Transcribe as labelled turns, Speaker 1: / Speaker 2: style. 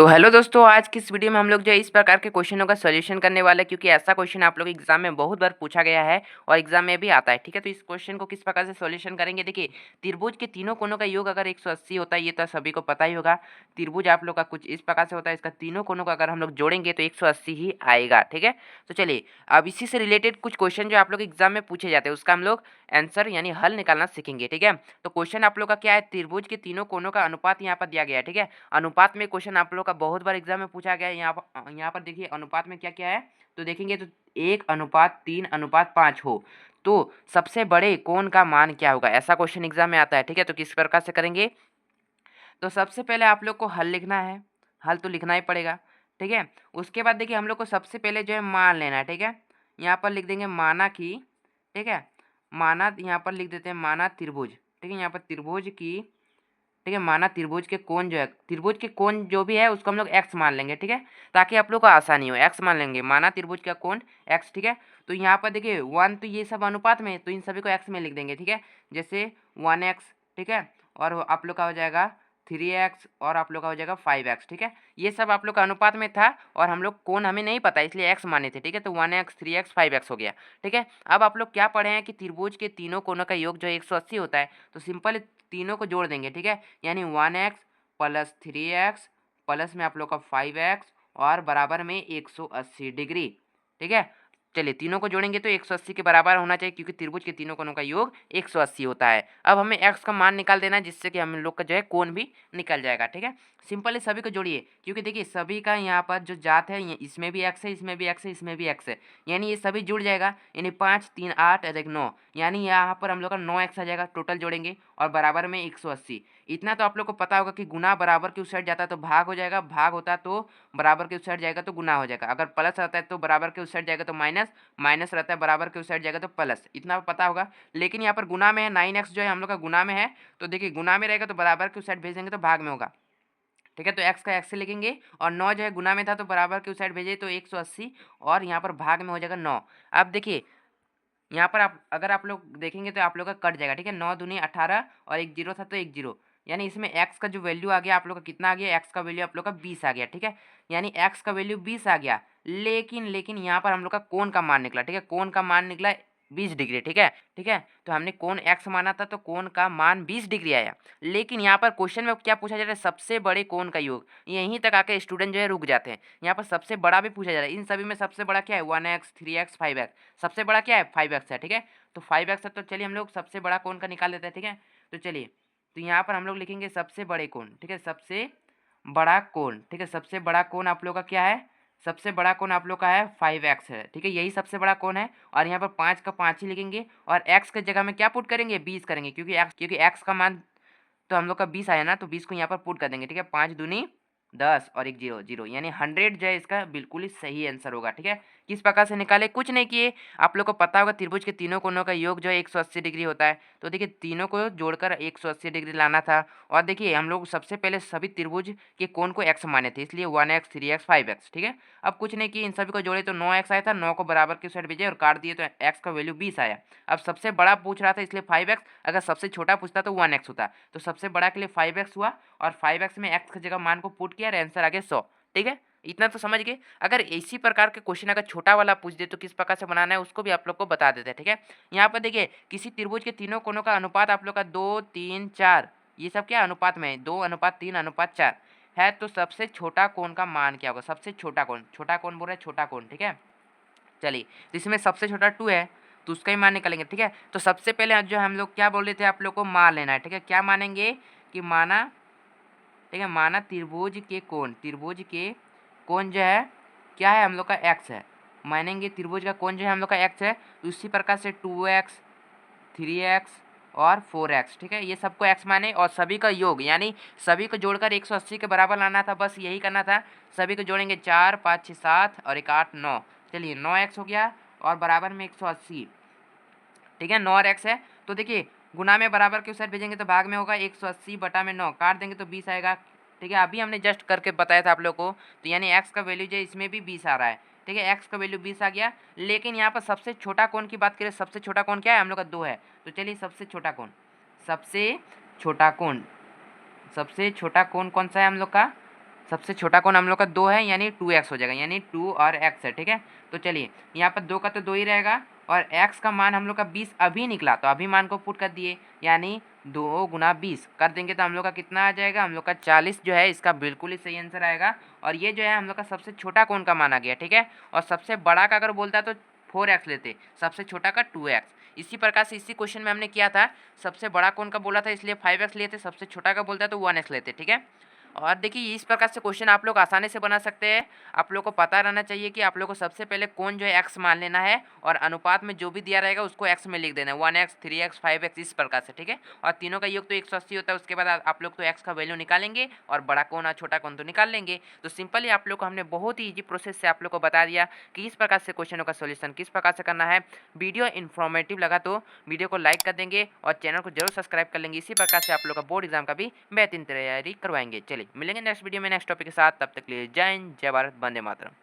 Speaker 1: तो हेलो दोस्तों, आज की इस वीडियो में हम लोग जो है इस प्रकार के क्वेश्चनों का सॉल्यूशन करने वाले हैं, क्योंकि ऐसा क्वेश्चन आप लोग एग्जाम में बहुत बार पूछा गया है और एग्जाम में भी आता है। ठीक है, तो इस क्वेश्चन को किस प्रकार से सॉल्यूशन करेंगे। देखिए, त्रिभुज के तीनों कोनों का योग अगर 180 होता है, ये तो सभी को पता ही होगा। त्रिभुज आप लोग का कुछ इस प्रकार से होता है, इसका तीनों कोनों का अगर हम लोग जोड़ेंगे तो 180 ही आएगा। ठीक है, तो चलिए अब इसी से रिलेटेड कुछ क्वेश्चन जो आप लोग एग्जाम में पूछे जाते हैं उसका हम लोग आंसर यानी हल निकालना सीखेंगे। ठीक है, तो क्वेश्चन आप लोग का क्या है, त्रिभुज के तीनों कोनों का अनुपात यहाँ पर दिया गया है। ठीक है, अनुपात में क्वेश्चन आप लोग का बहुत बार एग्जाम में पूछा गया है। यहाँ पर देखिए अनुपात में क्या क्या है, तो देखेंगे तो 1:3:5 हो तो सबसे बड़े कोण का मान क्या होगा, ऐसा क्वेश्चन एग्जाम में आता है। ठीक है, तो किस प्रकार से करेंगे, तो सबसे पहले आप लोग को हल लिखना है, हल तो लिखना ही पड़ेगा। ठीक है, उसके बाद देखिए हम लोग को सबसे पहले जो है मान लेना है। ठीक है, यहाँ पर लिख देंगे माना की, ठीक है, माना यहाँ पर लिख देते हैं माना त्रिभुज। ठीक है, यहाँ पर त्रिभुज की, ठीक है, माना त्रिभुज के कोण जो है, त्रिभुज के कोण जो भी है उसको हम लोग एक्स मान लेंगे। ठीक है, ताकि आप लोग को आसानी हो, एक्स मान लेंगे, माना त्रिभुज का कोण एक्स। ठीक है, तो यहाँ पर देखिए 1 तो ये सब अनुपात में है, तो इन सभी को एक्स में लिख देंगे। ठीक है, जैसे 1x, ठीक है, और आप लोग का हो जाएगा 3x और आप लोग का हो जाएगा 5x। ठीक है, ये सब आप लोग का अनुपात में था और हम लोग कोण हमें नहीं पता इसलिए एक्स माने थे। ठीक है, तो 1x 3x 5x हो गया। ठीक है, अब आप लोग क्या पढ़े हैं कि त्रिभुज के तीनों कोणों का योग जो 180 होता है, तो सिंपल तीनों को जोड़ देंगे। ठीक है, यानी 1x प्लस 3x प्लस में आप लोग का 5x और बराबर में 180 डिग्री। ठीक है, चलिए तीनों को जोड़ेंगे तो 180 के बराबर होना चाहिए, क्योंकि त्रिभुज के तीनों कोणों का योग 180 होता है। अब हमें x का मान निकाल देना है, जिससे कि हम लोग का जो है कोण भी निकल जाएगा। ठीक है, सिंपली सभी को जोड़िए, क्योंकि देखिए सभी का यहाँ पर जो जात है, इसमें भी x है, इसमें भी x है, इसमें भी x है, यानी ये सभी जुड़ जाएगा। यानी 5 3 8 और 1 9, यानी यहाँ पर हम लोग का 9x आ जाएगा। टोटल जोड़ेंगे और बराबर में 180। इतना तो आप लोग को पता होगा कि गुना बराबर के उस साइड जाता है तो भाग हो जाएगा, भाग होता है तो बराबर के उस साइड जाएगा तो गुना हो जाएगा। अगर प्लस रहता है तो बराबर के उस साइड जाएगा तो माइनस, माइनस रहता है बराबर के उस साइड जाएगा तो प्लस। इतना पता होगा। लेकिन यहाँ पर गुना में है, 9x जो है हम लोग का गुना में है, तो देखिए गुना में रहेगा तो बराबर के उस साइड भेज देंगे तो भाग में होगा। ठीक है, तो x का x से लिखेंगे और 9 जो है गुना में था तो बराबर के उस साइड भेजे तो 180 और यहाँ पर भाग में हो जाएगा 9। अब देखिए यहाँ पर आप अगर आप लोग देखेंगे तो आप लोग का कट जाएगा। ठीक है, 9 दूनी 18 और एक जीरो था तो एक जीरो, यानी इसमें x का जो वैल्यू आ गया आप लोग का कितना आ गया, x का वैल्यू आप लोग का 20 आ गया। ठीक है, यानी x का वैल्यू 20 आ गया, लेकिन यहाँ पर हम लोग का कोण का मान निकला। ठीक है, कोण का मान निकला 20 डिग्री। ठीक है, ठीक है, तो हमने कोण x माना था तो कोण का मान 20 डिग्री आया। लेकिन यहाँ पर क्वेश्चन में क्या पूछा जा रहा है, सबसे बड़े कोण का योग। यहीं तक आके स्टूडेंट जो है रुक जाते हैं। यहाँ पर सबसे बड़ा भी पूछा जा रहा है। इन सभी में सबसे बड़ा क्या है, 1x 3x 5x, सबसे बड़ा क्या है 5x है। ठीक है, तो 5x है, तो चलिए हम लोग सबसे बड़ा कोण का निकाल लेते हैं। ठीक है, तो चलिए तो यहाँ पर हम लोग लिखेंगे सबसे बड़े कोण। ठीक है, सबसे बड़ा कोण। ठीक है, सबसे बड़ा कोण आप लोग का क्या है, सबसे बड़ा कोण आप लोग का है 5x है। ठीक है, यही सबसे बड़ा कोण है और यहाँ पर 5 का 5 ही लिखेंगे और x के जगह में क्या पुट करेंगे, 20 करेंगे, क्योंकि x का मान तो हम लोग का 20 आया ना, तो 20 को यहाँ पर पुट कर देंगे। ठीक है, 5 दूनी 10 और एक जीरो जीरो, यानी 100 जो है इसका बिल्कुल ही सही आंसर होगा। ठीक है, किस प्रकार से निकाले, कुछ नहीं किए। आप लोग को पता होगा त्रिभुज के तीनों कोनों का योग जो है 180 डिग्री होता है, तो देखिए तीनों को जोड़कर 180 डिग्री लाना था। और देखिए हम लोग सबसे पहले सभी त्रिभुज के कोण को x माने थे, इसलिए 1x 3x 5x। ठीक है, अब कुछ नहीं किए, इन सभी को जोड़े तो 9x आया था, 9 को बराबर के साइड भेजे और काट दिए तो x का वैल्यू 20 आया। अब सबसे बड़ा पूछ रहा था इसलिए 5x, अगर सबसे छोटा पूछता तो 1x होता, तो सबसे बड़ा के लिए 5x हुआ और 5x में x की जगह मान को पुट किया और आंसर आ गया 100। ठीक है, इतना तो समझ गए। अगर इसी प्रकार के क्वेश्चन अगर छोटा वाला पूछ दे तो किस प्रकार से बनाना है उसको भी आप लोग को बता देते हैं। ठीक है, यहाँ पर देखिए किसी त्रिभुज के तीनों कोनों का अनुपात आप लोग का 2 3 4, ये सब क्या अनुपात में है, 2:3:4 है, तो सबसे छोटा कोण का मान क्या होगा, सबसे छोटा कोण, छोटा कोण बोल रहे हैं, छोटा कोण। ठीक है, चलिए तो इसमें सबसे छोटा 2 है तो उसका ही मान निकालेंगे। ठीक है, तो सबसे पहले जो हम लोग क्या बोल रहे थे, आप लोग को मान लेना है। ठीक है, क्या मानेंगे कि माना, ठीक है, माना त्रिभुज के कोण, त्रिभुज के कोण जो है क्या है हम लोग का x है, मानेंगे त्रिभुज का कोण जो है हम लोग का x है, तो उसी प्रकार से 2x 3x और 4x। ठीक है, ये सबको x माने और सभी का योग यानी सभी को जोड़कर 180 के बराबर लाना था, बस यही करना था। सभी को जोड़ेंगे 4 5 6 7 और 1 8 9, चलिए 9x हो गया और बराबर में 180। ठीक है, 9 और x है, तो देखिए गुना में बराबर के उस साइड भेजेंगे तो भाग में होगा 180 बटा में 9, काट देंगे तो 20 आएगा। ठीक है, अभी हमने जस्ट करके बताया था आप लोग को, तो यानी x का वैल्यू जो है इसमें भी 20 आ रहा है। ठीक है, x का वैल्यू 20 आ गया। लेकिन यहाँ पर सबसे छोटा कोण की बात करें, सबसे छोटा कोण क्या है हम लोग का 2 है, तो चलिए सबसे छोटा कोण, सबसे छोटा कोण, सबसे छोटा कोण कौन सा है हम लोग का, सबसे छोटा कोण हम लोग का 2 है, यानी 2x हो जाएगा, यानी 2 और x है, ठीक है। तो चलिए यहाँ पर 2 का तो 2 ही रहेगा, और x का मान हम लोग का 20 अभी निकला, तो अभी मान को पुट कर दिए, यानी 2 गुना 20 कर देंगे तो हम लोग का कितना आ जाएगा, हम लोग का 40 जो है इसका बिल्कुल ही सही आंसर आएगा। और ये जो है हम लोग का सबसे छोटा कोण का मान आ गया, ठीक है। और सबसे बड़ा का अगर बोलता तो 4x लेते, सबसे छोटा का 2x। इसी प्रकार से इसी क्वेश्चन में हमने किया था, सबसे बड़ा कोण का बोला था इसलिए 5x लिए थे, सबसे छोटा का बोलता है तो 1x लेते, ठीक है। और देखिए इस प्रकार से क्वेश्चन आप लोग आसानी से बना सकते हैं। आप लोग को पता रहना चाहिए कि आप लोग को सबसे पहले कौन जो है एक्स मान लेना है, और अनुपात में जो भी दिया रहेगा उसको एक्स में लिख देना है, 1x 3x 5x इस प्रकार से, ठीक है। और तीनों का योग तो 180 होता है। उसके बाद आप लोग तो एक्स का वैल्यू निकालेंगे और बड़ा कौन और छोटा कौन तो निकाल लेंगे। तो सिंपली आप लोग को हमने बहुत ही ईजी प्रोसेस से आप लोग को बता दिया कि इस प्रकार से क्वेश्चनों का सोल्यूशन किस प्रकार से करना है। वीडियो इन्फॉर्मेटिव लगा तो वीडियो को लाइक कर देंगे और चैनल को जरूर सब्सक्राइब कर लेंगे। इसी प्रकार से आप लोग का बोर्ड एग्जाम का भी बेहतरीन तैयारी करवाएंगे। चलिए मिलेंगे नेक्स्ट वीडियो में नेक्स्ट टॉपिक के साथ, तब तक के लिए जय हिंद, जय भारत, वंदे मातरम।